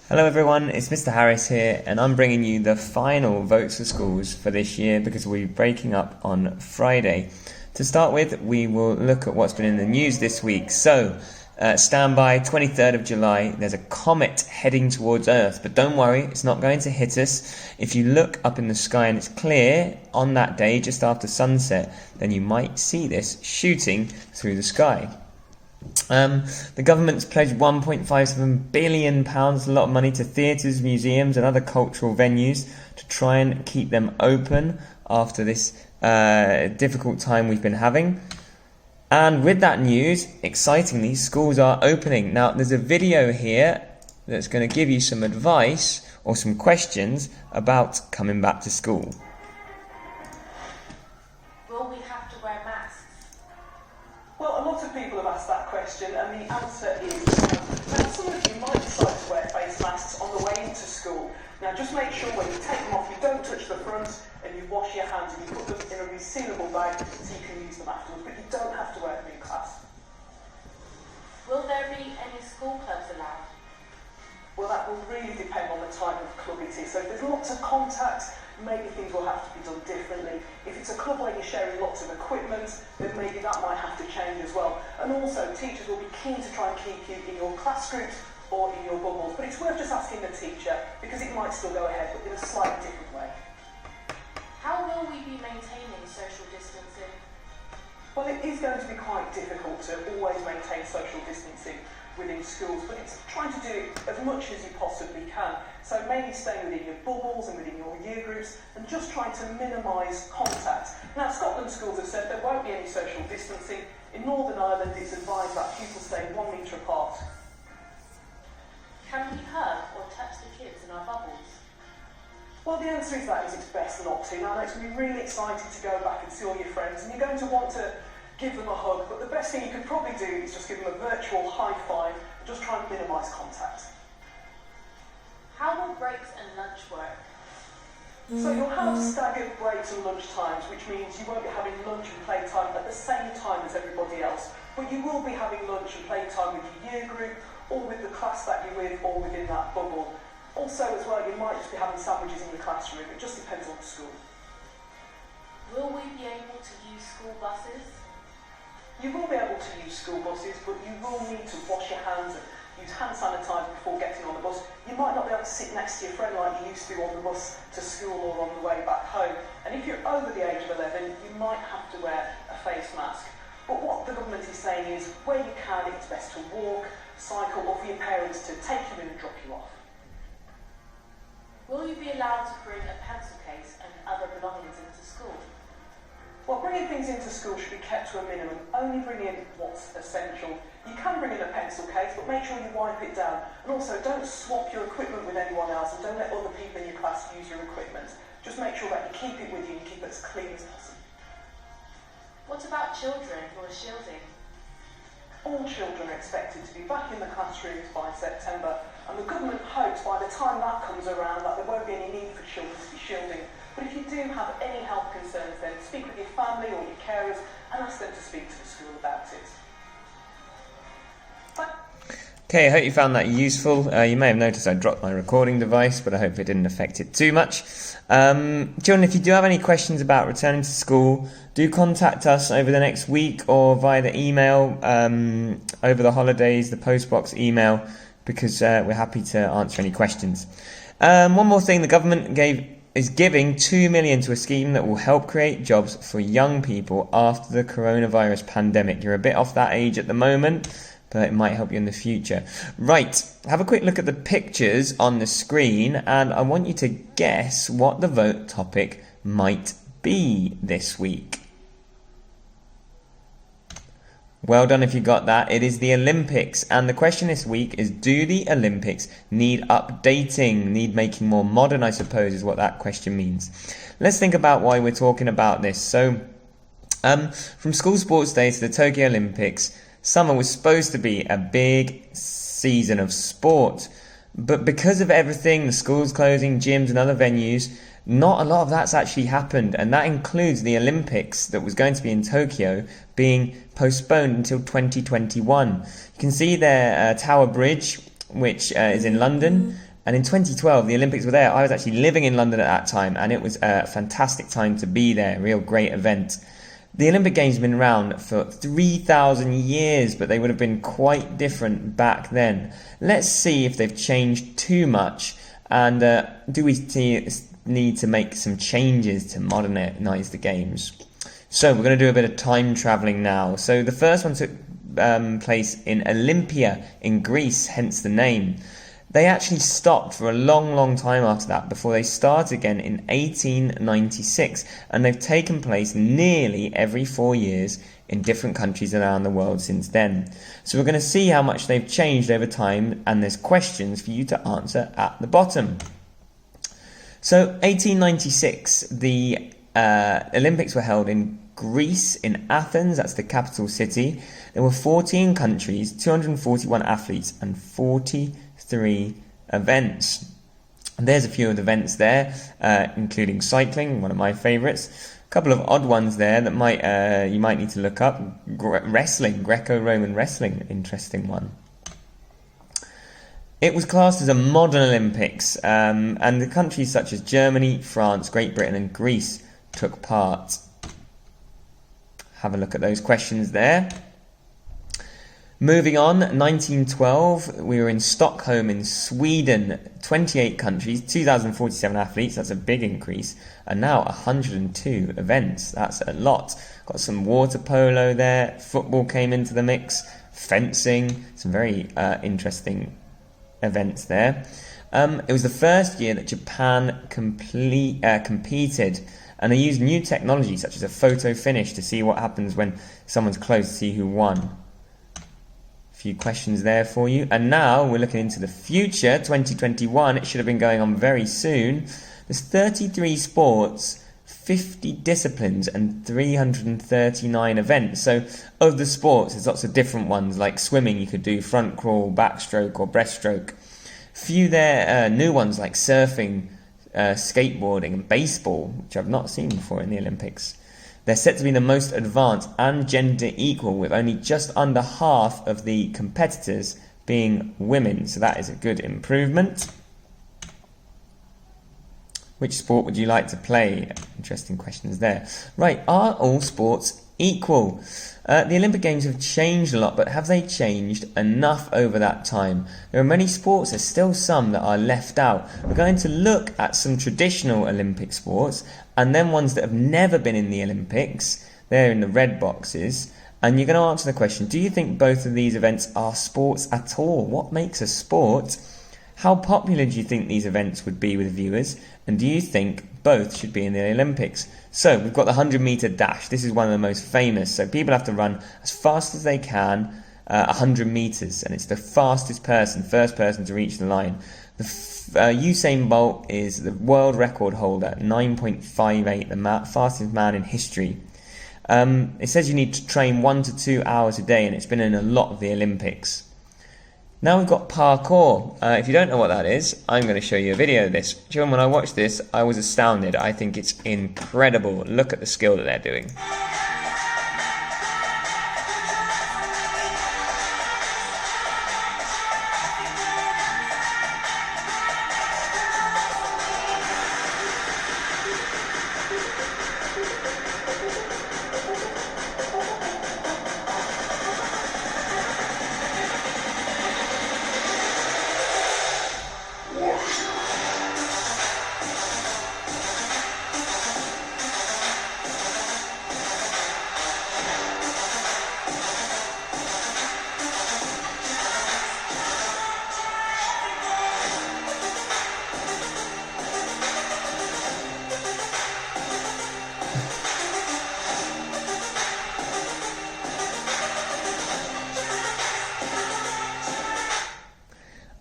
Hello everyone, it's Mr. Harris here, and I'm bringing you the final votes for schools for this year because we'll be breaking up on Friday. To start with, we will look at what's been in the news this week. So, stand by, 23rd of July, there's a comet heading towards Earth, but don't worry, it's not going to hit us. If you look up in the sky and it's clear on that day, just after sunset, then you might see this shooting through the sky. The government's pledged £1.57 billion, a lot of money, to theatres, museums and other cultural venues to try and keep them open after this difficult time we've been having. And with that news, excitingly, schools are opening. Now, there's a video here that's going to give you some advice or some questions about coming back to school. Will we have to wear masks? Well, a lot of people have asked that question, and the answer is no. Now, some of you might decide to wear face masks on the way into school. Now, just make sure when you take them off, you don't touch the front, and you wash your hands, and you put them in a resealable bag so you can use them afterwards, but you don't have to wear them in class. Will there be any school clubs allowed? Well, that will really depend on the type of club it is. So if there's lots of contact, maybe things will have to be done differently. If it's a club where you're sharing lots of equipment, then maybe that might have to change as well. And also, teachers will be keen to try and keep you in your class groups or in your bubbles. But it's worth just asking the teacher, because it might still go ahead, but in a slightly different way. How will we be maintaining social distancing? Well, it is going to be quite difficult to always maintain social distancing within schools, but it's trying to do as much as you possibly can. So maybe staying within your bubbles and within your year groups and just trying to minimise contact. Now, Scotland schools have said there won't be any social distancing. In Northern Ireland, it's advised that pupils stay 1 metre apart. Can we hug or touch the kids in our bubbles? Well, the answer is that it's best not to. Now, it's going to be really exciting to go back and see all your friends, and you're going to want to give them a hug, but the best thing you could probably do is just give them a virtual high five and just try and minimise contact. How will breaks and lunch work? So you'll have staggered breaks and lunch times, which means you won't be having lunch and playtime at the same time as everybody else, but you will be having lunch and playtime with your year group, or with the class that you're with, or within that bubble. Also, as well, you might just be having sandwiches in your classroom. It just depends on the school. Will we be able to use school buses? You will be able to use school buses, but you will need to wash your hands and use hand sanitizer before getting on the bus. You might not be able to sit next to your friend like you used to on the bus to school or on the way back home. And if you're over the age of 11, you might have to wear a face mask. But what the government is saying is, where you can, it's best to walk, cycle, or for your parents to take you in and drop you off. Will you be allowed to bring a pencil case and other belongings into school? Well, bringing things into school should be kept to a minimum. Only bring in what's essential. You can bring in a pencil case, but make sure you wipe it down. And also, don't swap your equipment with anyone else, and don't let other people in your class use your equipment. Just make sure that you keep it with you and keep it as clean as possible. What about children who are shielding? All children are expected to be back in the classrooms by September, and the government hopes by the time that comes around that there won't be any need for children to be shielding. But if you do have any health concerns, then speak with your family or your carers and ask them to speak to the school about it. Okay, I hope you found that useful. You may have noticed I dropped my recording device, but I hope it didn't affect it too much. Children, if you do have any questions about returning to school, do contact us over the next week or via the email over the holidays, the postbox email, because we're happy to answer any questions. One more thing, the government is giving $2 million to a scheme that will help create jobs for young people after the coronavirus pandemic. You're a bit off that age at the moment, but it might help you in the future. Right, have a quick look at the pictures on the screen, and I want you to guess what the vote topic might be this week. Well done if you got that. It is the Olympics, and the question this week is, do the Olympics need updating, need making more modern, I suppose, is what that question means. Let's think about why we're talking about this. So, from school sports day to the Tokyo Olympics, summer was supposed to be a big season of sport, but because of everything, the schools closing, gyms and other venues, not a lot of that's actually happened, and that includes the Olympics that was going to be in Tokyo being postponed until 2021. You can see there Tower Bridge, which is in London, And in 2012, the Olympics were there. I was actually living in London at that time, and it was a fantastic time to be there, a real great event. The Olympic Games have been around for 3,000 years, but they would have been quite different back then. Let's see if they've changed too much, and do we need to make some changes to modernise the Games. So we're going to do a bit of time travelling now. So the first one took place in Olympia in Greece, hence the name. They actually stopped for a long time after that before they started again in 1896, and they've taken place nearly every 4 years in different countries around the world since then. So we're going to see how much they've changed over time, and there's questions for you to answer at the bottom. So 1896, the Olympics were held in Greece, in Athens, that's the capital city. There were 14 countries, 241 athletes, and 43 events. And there's a few of the events there, including cycling, one of my favourites. A couple of odd ones there that you might need to look up. Wrestling, Greco-Roman wrestling, interesting one. It was classed as a modern Olympics, and the countries such as Germany, France, Great Britain, and Greece took part. Have a look at those questions there. Moving on, 1912, we were in Stockholm in Sweden, 28 countries, 2,047 athletes, that's a big increase, and now 102 events, that's a lot. Got some water polo there, football came into the mix, fencing, some very interesting events there. It was the first year that Japan competed, and they used new technology such as a photo finish to see what happens when someone's close to see who won. Few questions there for you. And now we're looking into the future, 2021. It should have been going on very soon. There's 33 sports, 50 disciplines, and 339 events. So of the sports, there's lots of different ones, like swimming, you could do front crawl, backstroke, or breaststroke. Few there new ones like surfing, skateboarding, and baseball, which I've not seen before in the Olympics. They're set to be the most advanced and gender equal, with only just under half of the competitors being women. So that is a good improvement. Which sport would you like to play? Interesting questions there. Right, are all sports equal? The Olympic Games have changed a lot, but have they changed enough over that time? There are many sports, there's still some that are left out. We're going to look at some traditional Olympic sports, and then ones that have never been in the Olympics. They're in the red boxes. And you're going to answer the question, do you think both of these events are sports at all? What makes a sport? How popular do you think these events would be with viewers? And do you think both should be in the Olympics? So we've got the 100-metre dash. This is one of the most famous. So people have to run as fast as they can, 100 metres. And it's the fastest person, first person to reach the line. Usain Bolt is the world record holder, 9.58, the fastest man in history. It says you need to train 1 to 2 hours a day, and it's been in a lot of the Olympics. Now we've got parkour. If you don't know what that is, I'm going to show you a video of this. Children, when I watched this, I was astounded. I think it's incredible. Look at the skill that they're doing.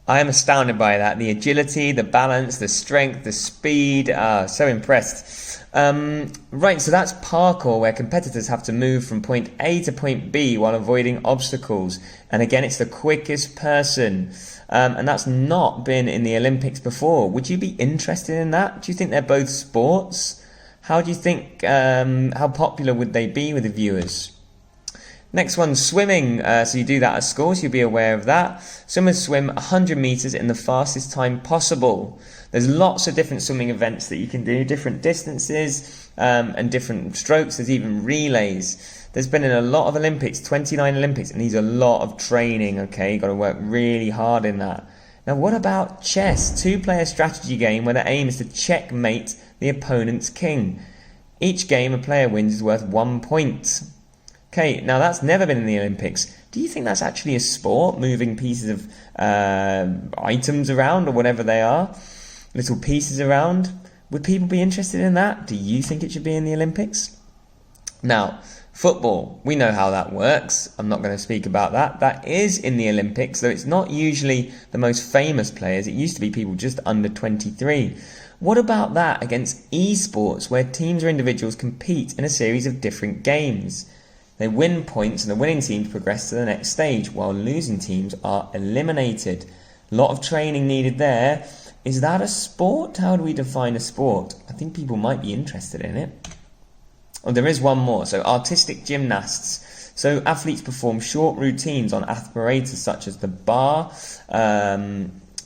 I am astounded by that. The agility, the balance, the strength, the speed. So impressed. Right, so that's parkour, where competitors have to move from point A to point B while avoiding obstacles. And again, it's the quickest person. And that's not been in the Olympics before. Would you be interested in that? Do you think they're both sports? How do you think, how popular would they be with the viewers? Next one, swimming. So you do that at school, so you'll be aware of that. Swimmers swim 100 metres in the fastest time possible. There's lots of different swimming events that you can do, different distances and different strokes. There's even relays. There's been in a lot of Olympics, 29 Olympics, and these are a lot of training, okay? You've got to work really hard in that. Now, what about chess? Two-player strategy game where the aim is to checkmate the opponent's king. Each game a player wins is worth 1 point. Okay, now that's never been in the Olympics. Do you think that's actually a sport, moving pieces of items around or whatever they are? Little pieces around? Would people be interested in that? Do you think it should be in the Olympics? Now, football, we know how that works. I'm not going to speak about that. That is in the Olympics, though it's not usually the most famous players. It used to be people just under 23. What about that against esports, where teams or individuals compete in a series of different games? They win points and the winning teams progress to the next stage, while losing teams are eliminated. A lot of training needed there. Is that a sport? How do we define a sport? I think people might be interested in it. Oh, there is one more. So artistic gymnasts. So athletes perform short routines on apparatus such as the bar.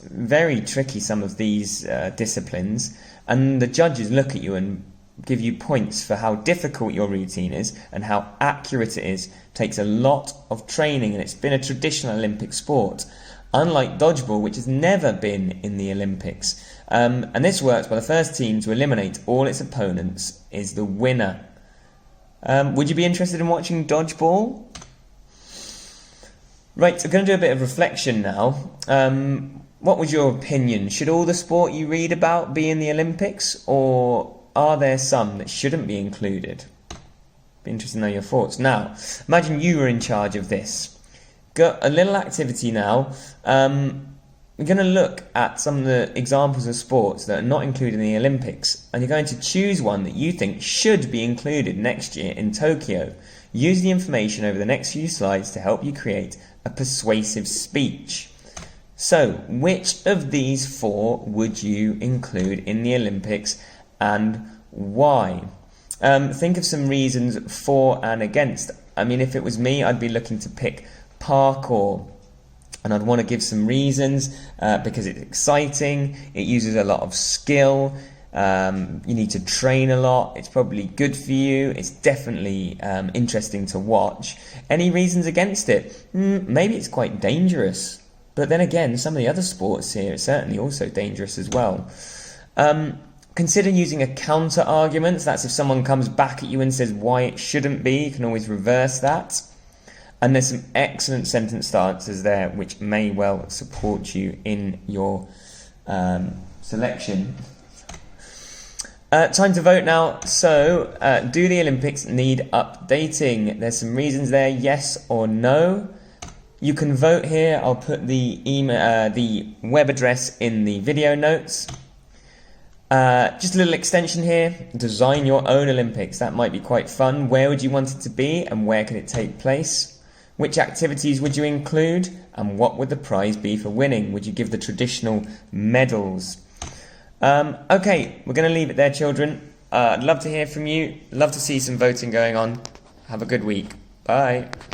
Very tricky, some of these disciplines. And the judges look at you and give you points for how difficult your routine is and how accurate it is. It takes a lot of training, and it's been a traditional Olympic sport. Unlike dodgeball, which has never been in the Olympics. And this works by the first team to eliminate all its opponents is the winner. Would you be interested in watching dodgeball? Right, I'm going to do a bit of reflection now. What was your opinion? Should all the sport you read about be in the Olympics, or are there some that shouldn't be included? Be interested to know your thoughts. Now, imagine you were in charge of this. Got a little activity now. We're going to look at some of the examples of sports that are not included in the Olympics, and you're going to choose one that you think should be included next year in Tokyo. Use the information over the next few slides to help you create a persuasive speech. So, which of these four would you include in the Olympics and why? Think of some reasons for and against. I mean, if it was me, I'd be looking to pick parkour. And I'd want to give some reasons because it's exciting, it uses a lot of skill, you need to train a lot, it's probably good for you, it's definitely interesting to watch. Any reasons against it? Maybe it's quite dangerous. But then again, some of the other sports here are certainly also dangerous as well. Consider using a counter argument. That's if someone comes back at you and says why it shouldn't be, you can always reverse that. And there's some excellent sentence starters there which may well support you in your selection. Time to vote now. So, do the Olympics need updating? There's some reasons there, yes or no. You can vote here. I'll put the email, the web address in the video notes. Just a little extension here. Design your own Olympics. That might be quite fun. Where would you want it to be and where can it take place? Which activities would you include and what would the prize be for winning? Would you give the traditional medals? Okay, we're going to leave it there, children. I'd love to hear from you. Love to see some voting going on. Have a good week. Bye.